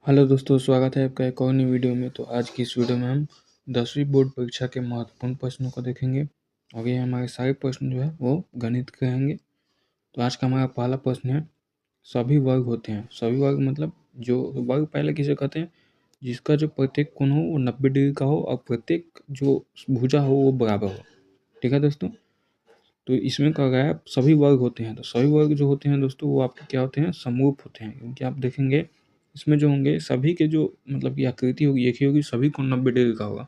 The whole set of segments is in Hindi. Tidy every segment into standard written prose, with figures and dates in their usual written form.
हेलो दोस्तों, स्वागत है आपका एक और नई वीडियो में। तो आज की इस वीडियो में हम 10वीं बोर्ड परीक्षा के महत्वपूर्ण प्रश्नों को देखेंगे और ये हमारे सारे प्रश्न जो है वो गणित के रहेंगे। तो आज का हमारा पहला प्रश्न है, सभी वर्ग होते हैं। सभी वर्ग मतलब जो वर्ग पहले किसे कहते हैं, जिसका जो प्रत्येक कोण हो वो 90 डिग्री का हो और प्रत्येक जो भुजा हो वो बराबर हो। ठीक है दोस्तों, तो इसमें कहा गया है सभी वर्ग होते हैं। तो सभी वर्ग जो होते हैं दोस्तों वो आपके क्या होते हैं, समरूप होते हैं। क्योंकि आप देखेंगे इसमें जो होंगे सभी के जो मतलब की आकृति होगी एक ही होगी, सभी को 90 डिग्री का होगा।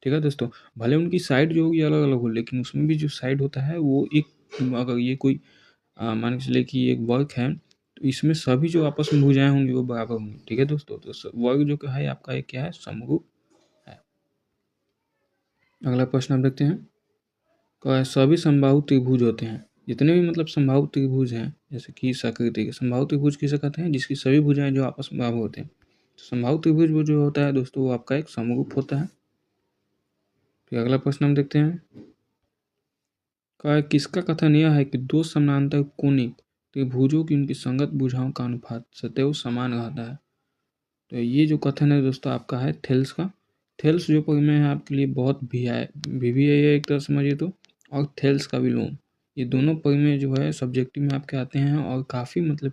ठीक है दोस्तों, भले उनकी साइड जो होगी अलग अलग हो, लेकिन उसमें भी जो साइड होता है वो एक, अगर ये कोई मान के चलिए कि एक वर्ग है तो इसमें सभी जो आपस में भुजाएं होंगी वो बराबर होंगी। ठीक है दोस्तों, तो वर्ग जो है आपका एक क्या है, समरूप है। अगला प्रश्न आप देखते हैं, सभी समबाहु त्रिभुज होते हैं। जितने भी मतलब समबाहु त्रिभुज हैं, जैसे कि इस आकृति के समबाहु त्रिभुज किसे कहते हैं, जिसकी सभी भुजाएं जो आपस में बराबर होते हैं। तो समबाहु त्रिभुज वो जो होता है दोस्तों वो आपका एक समरूप होता है। फिर अगला प्रश्न हम देखते हैं, किसका कथन यह है कि दो समानांतर कोणिक त्रिभुजों की उनकी संगत भुजाओं का अनुपात सदैव समान रहता है। तो ये जो कथन है दोस्तों आपका है थेल्स का। थेल्स जो परिमेय है आपके लिए बहुत भी है एक तरह समझिए तो, और थेल्स का विलोम, ये दोनों परिमेय जो है सब्जेक्टिव में आपके आते हैं और काफ़ी मतलब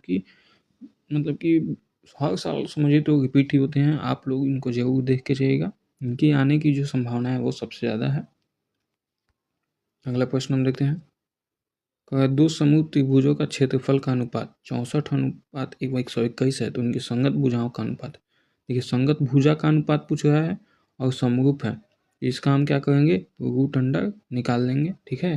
कि हर साल समझिए तो रिपीट ही होते हैं। आप लोग इनको जरूर देख के जाइएगा, इनकी आने की जो संभावना है वो सबसे ज़्यादा है। अगला प्रश्न हम देखते हैं, दो समूह त्रिभुजों का क्षेत्रफल का अनुपात 64:121 है, तो उनकी संगत भुजाओं का अनुपात। देखिए संगत भुजा का अनुपात पूछ रहा है और समरूप है, इसका हम क्या करेंगे, रूट अंडर निकाल लेंगे। ठीक है,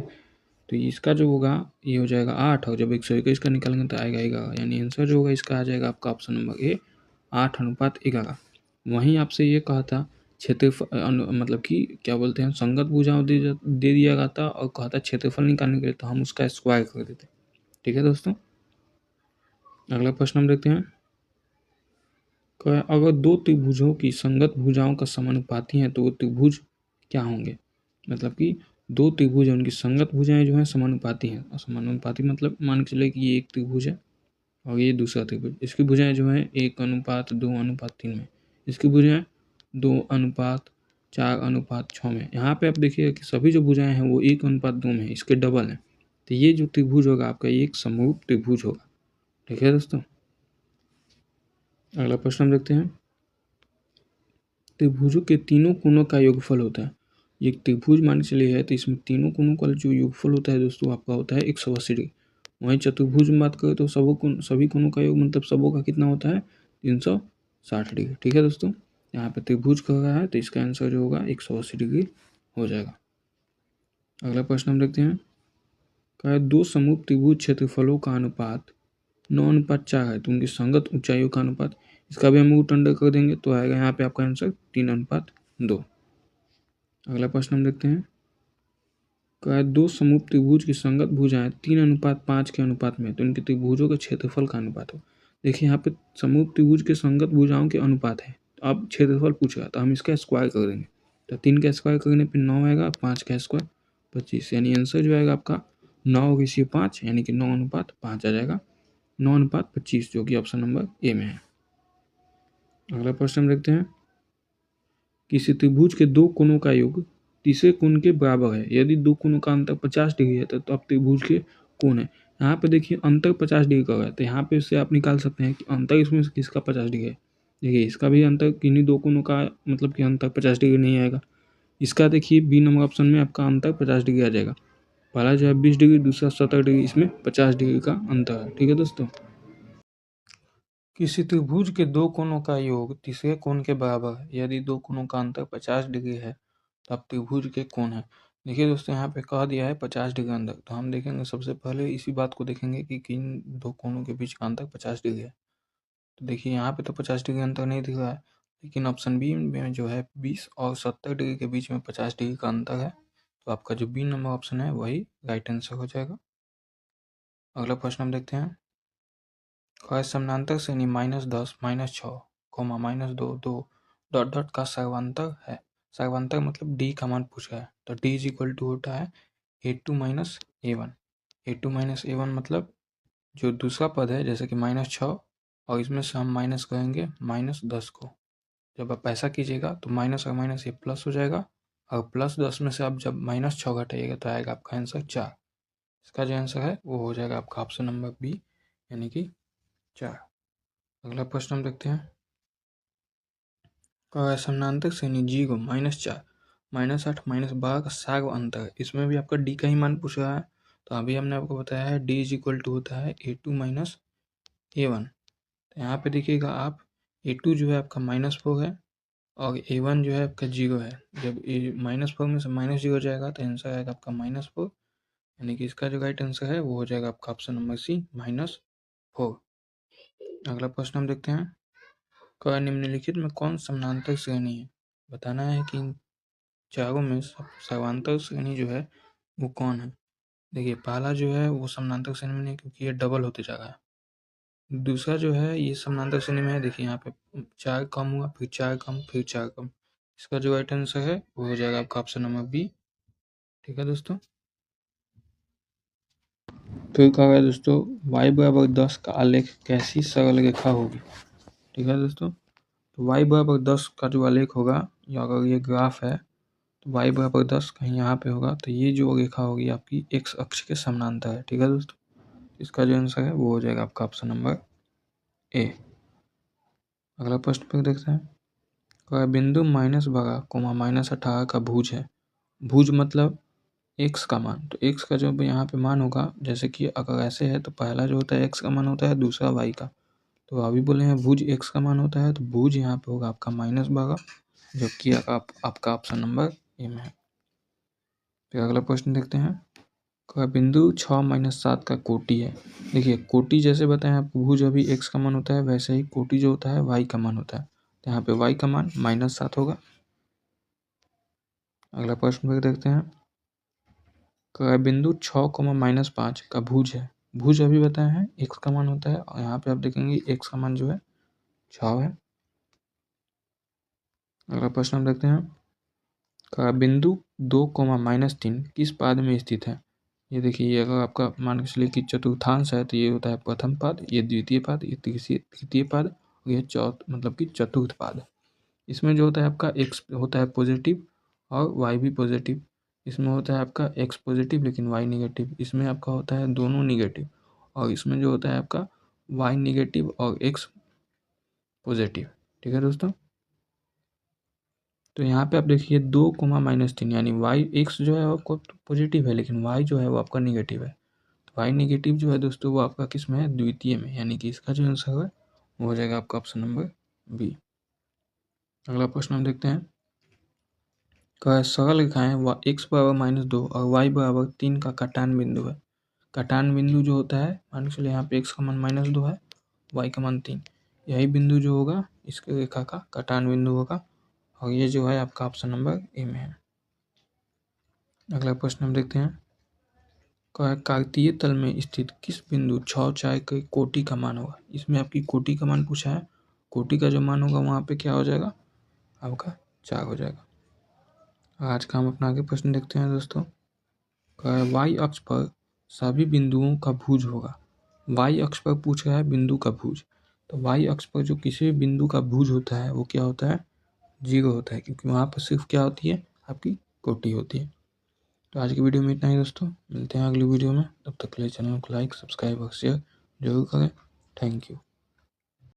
तो इसका जो होगा ये हो जाएगा 8, और जब 121 का निकालेंगे तो आएगा 11, यानी आंसर जो होगा इसका आ जाएगा आपका ऑप्शन नंबर ए, 8:11। वहीं आपसे ये कहा था क्षेत्रफल मतलब कि क्या बोलते हैं, संगत भुजाओं दे दिया गया था और कहा था क्षेत्रफल निकालने के लिए, तो हम उसका स्क्वायर कर देते। ठीक है दोस्तों, अगला प्रश्न हम देखते हैं, अगर दो त्रिभुजों की संगत भुजाओं का समानुपाती है तो वो त्रिभुज क्या होंगे। मतलब कि दो त्रिभुज हैं, उनकी संगत भुजाएं जो हैं समानुपाती हैं। और समानुपाती मतलब मान के चले कि ये एक त्रिभुज है और ये दूसरा त्रिभुज, इसकी भुजाएं जो हैं 1:2:3 में, इसकी भुजाएं 2:4:6 में। यहाँ पे आप देखिएगा कि सभी जो भुजाएं हैं वो 1:2 में है, इसके डबल है। तो ये जो त्रिभुज होगा आपका ये एक समरूप त्रिभुज होगा। ठीक है दोस्तों, अगला प्रश्न हम देखते हैं, त्रिभुजों के तीनों कोणों का योगफल होता है। ये त्रिभुज मान के चलिए है तो इसमें तीनों कोणों का जो योगफल होता है दोस्तों आपका होता है 180 डिग्री। वहीं चतुर्भुज में बात करें तो सभी कोणों का योग मतलब सबों का कितना होता है, 360 डिग्री। ठीक है दोस्तों, यहाँ पे त्रिभुज कह रहा है तो इसका आंसर जो होगा 180 डिग्री हो जाएगा। अगला प्रश्न हम देखते हैं, दो समरूप त्रिभुज क्षेत्रफलों का अनुपात 9:4 है, तो उनकी संगत ऊंचाइयों का अनुपात, इसका भी हम रूट अंडर कर देंगे तो आएगा यहाँ पे आपका आंसर 3:2। अगला प्रश्न हम देखते हैं, दो समरूप त्रिभुज की संगत भुजाएं 3:5 के अनुपात में, तो इनके त्रिभुजों के क्षेत्रफल का अनुपात हो। देखिए यहाँ पे समरूप त्रिभुज के संगत भुजाओं के अनुपात है, तो अब क्षेत्रफल पूछ रहा तो हम इसका स्क्वायर कर देंगे। तो 3 का स्क्वायर करने पर 9 आएगा, 5 का स्क्वायर 25, यानी आंसर जो आएगा आपका 9:5 यानी कि 9:5 आ जाएगा, 9:25 जो कि ऑप्शन नंबर ए में है। अगला प्रश्न हम देखते हैं, किसी त्रिभुज के दो कोणों का योग तीसरे कोण के बराबर है यदि दो कोणों का अंतर 50 डिग्री है, तो अब त्रिभुज के कोण है। यहाँ पे देखिए अंतर 50 डिग्री का है, तो यहाँ पे से आप निकाल सकते हैं कि अंतर इसमें से किसका 50 डिग्री है। देखिए इसका भी अंतर किन्हीं दो कोणों का मतलब कि अंतर 50 डिग्री नहीं आएगा। इसका देखिए बी नंबर ऑप्शन में आपका अंतर 50 डिग्री आ जाएगा। पहला जो है 20 डिग्री, दूसरा 70 डिग्री, इसमें 50 डिग्री का अंतर है। ठीक है दोस्तों, किसी त्रिभुज के दो कोणों का योग तीसरे कोण के बराबर है यदि दो कोणों का अंतर 50 डिग्री है, तब त्रिभुज के कोण है। देखिए दोस्तों यहाँ पे कह दिया है 50 डिग्री अंतर, तो हम देखेंगे सबसे पहले इसी बात को देखेंगे कि किन दो कोणों के बीच का अंतर 50 डिग्री है। तो देखिए यहाँ पे तो 50 डिग्री अंतर नहीं दिख रहा है, लेकिन ऑप्शन बी में जो है 20 और 70 डिग्री के बीच में 50 डिग्री का अंतर है। तो आपका जो बी नंबर ऑप्शन है वही राइट आंसर हो जाएगा। अगला प्रश्न हम देखते हैं, समानांतर श्रेणी -10 -6 -2 2 डॉट डॉट का सर्वांतर है। सर्वांतर मतलब डी का मान पूछ रहा है, तो डी इज इक्वल टू होता है A2 - A1। A2 - A1 मतलब जो दूसरा पद है जैसे कि -6 और इसमें से हम माइनस करेंगे -10 को। जब आप ऐसा कीजिएगा तो माइनस और माइनस ये प्लस हो जाएगा, और +10 में से आप जब -6 घटाइएगा तो आएगा आपका आंसर 4। इसका जो आंसर है वो हो जाएगा आपका ऑप्शन नंबर बी, यानी कि 4। अगला प्रश्न हम देखते हैं। समानांतर श्रेणी जी को -4, -8, -12 का साग व अंतर है। इसमें भी आपका डी का ही मान पूछ रहा है। तो अभी हमने आपको बताया है डी इज इक्वल टू होता है A2 माइनस A1। तो यहाँ पे देखिएगा आप, A2 जो है आपका -4 है और A1 जो है आपका 0 है। जब -4 में से -0 जाएगा तो आंसर आएगा आपका -4, यानी कि इसका जो राइट आंसर है वो हो जाएगा आपका ऑप्शन नंबर सी, -4। अगला प्रश्न हम देखते हैं। निम्नलिखित में कौन समानांतर श्रेणी है। बताना है कि इन चारों में समानांतर श्रेणी जो है वो कौन है। देखिए पहला जो है वो समानांतर श्रेणी में नहीं, क्योंकि ये डबल होते जा रहा है। दूसरा जो है ये समानांतर श्रेणी में है। देखिए यहाँ पे 4 कम हुआ, फिर 4 कम, फिर 4 कम। इसका जो राइट आंसर है वो हो जाएगा आपका ऑप्शन नंबर बी। ठीक है दोस्तों। फिर कहा गया दोस्तों, y बराबर 10 का आलेख कैसी सरल रेखा होगी। ठीक है दोस्तों। तो y बराबर 10 का जो आलेख होगा, या अगर ये ग्राफ है तो y बराबर 10 कहीं यहाँ पे होगा, तो ये जो रेखा होगी आपकी x अक्ष के समानांतर है। ठीक है दोस्तों। इसका जो आंसर है वो हो जाएगा आपका ऑप्शन नंबर ए। अगला प्रश्न पर देखते हैं। बिंदु -12, -18 का भुज है। भुज मतलब x का मान। तो x का जो यहाँ पे मान होगा, जैसे कि अगर ऐसे है तो पहला जो होता है x का मान होता है, दूसरा y का। तो अभी बोले हैं भुज x का मान होता है, तो भुज यहाँ पे होगा आपका -12, जबकि आपका ऑप्शन नंबर ए में है। फिर अगला प्रश्न देखते हैं। बिंदु 6-7 का कोटि है। देखिए कोटि जैसे बताएं आपको, भुज अभी x का मान होता है, वैसे ही कोटि जो होता है y का मान होता है। तो यहाँ पे y का मान -7 होगा। अगला प्रश्न फिर देखते हैं। बिंदु 6, -5 का भुज है। भुज अभी बताए हैं x का मान होता है, और यहाँ पे आप देखेंगे x का मान जो है 6 है। अगला प्रश्न हम देखते हैं। बिंदु 2, -3 किस पाद में स्थित है। ये देखिए, ये अगर आपका मान के चलिए कि चतुर्थांश है तो ये होता है प्रथम पाद, ये द्वितीय पाद, ये तृतीय पाद, और ये मतलब कि चतुर्थ पाद। इसमें जो होता है आपका x होता है पॉजिटिव और y भी पॉजिटिव। इसमें होता है आपका x पॉजिटिव लेकिन y निगेटिव। इसमें आपका होता है दोनों निगेटिव, और इसमें जो होता है आपका y निगेटिव और x पॉजिटिव। ठीक है दोस्तों। तो यहाँ पे आप देखिए 2, -3 यानी y x जो है आपको पॉजिटिव है, लेकिन y जो है वो आपका निगेटिव है। तो y निगेटिव जो है दोस्तों वो आपका किस में है, द्वितीय में, यानी कि इसका जो आंसर है वो हो जाएगा आपका ऑप्शन नंबर बी। अगला प्रश्न हम देखते हैं। सरल रेखाएं x बराबर -2 और y बराबर 3 का कटान बिंदु है। कटान बिंदु जो होता है, मान के चलिए यहाँ पे x का मान -2 है, y का मान 3। यही बिंदु जो होगा इसके रेखा का कटान बिंदु होगा, और ये जो है आपका ऑप्शन नंबर ए में है। अगला प्रश्न हम देखते हैं। कार्तीय तल में स्थित किस बिंदु 6, 4 के कोटि का मान होगा। इसमें आपकी कोटि का मान पूछा है। कोटि का जो मान होगा वहाँ पे क्या हो जाएगा, आपका 4 हो जाएगा। आज का हम अपना आगे प्रश्न देखते हैं दोस्तों। वाई अक्ष पर सभी बिंदुओं का भुज होगा। वाई अक्ष पर पूछ रहा है बिंदु का भुज। तो वाई अक्ष पर जो किसी भी बिंदु का भुज होता है वो क्या होता है, 0 होता है, क्योंकि वहाँ पर सिर्फ क्या होती है, आपकी कोटि होती है। तो आज की वीडियो में इतना ही दोस्तों, मिलते हैं अगली वीडियो में। तब तक के लिए चैनल को लाइक, सब्सक्राइब और शेयर जरूर करें। Thank you.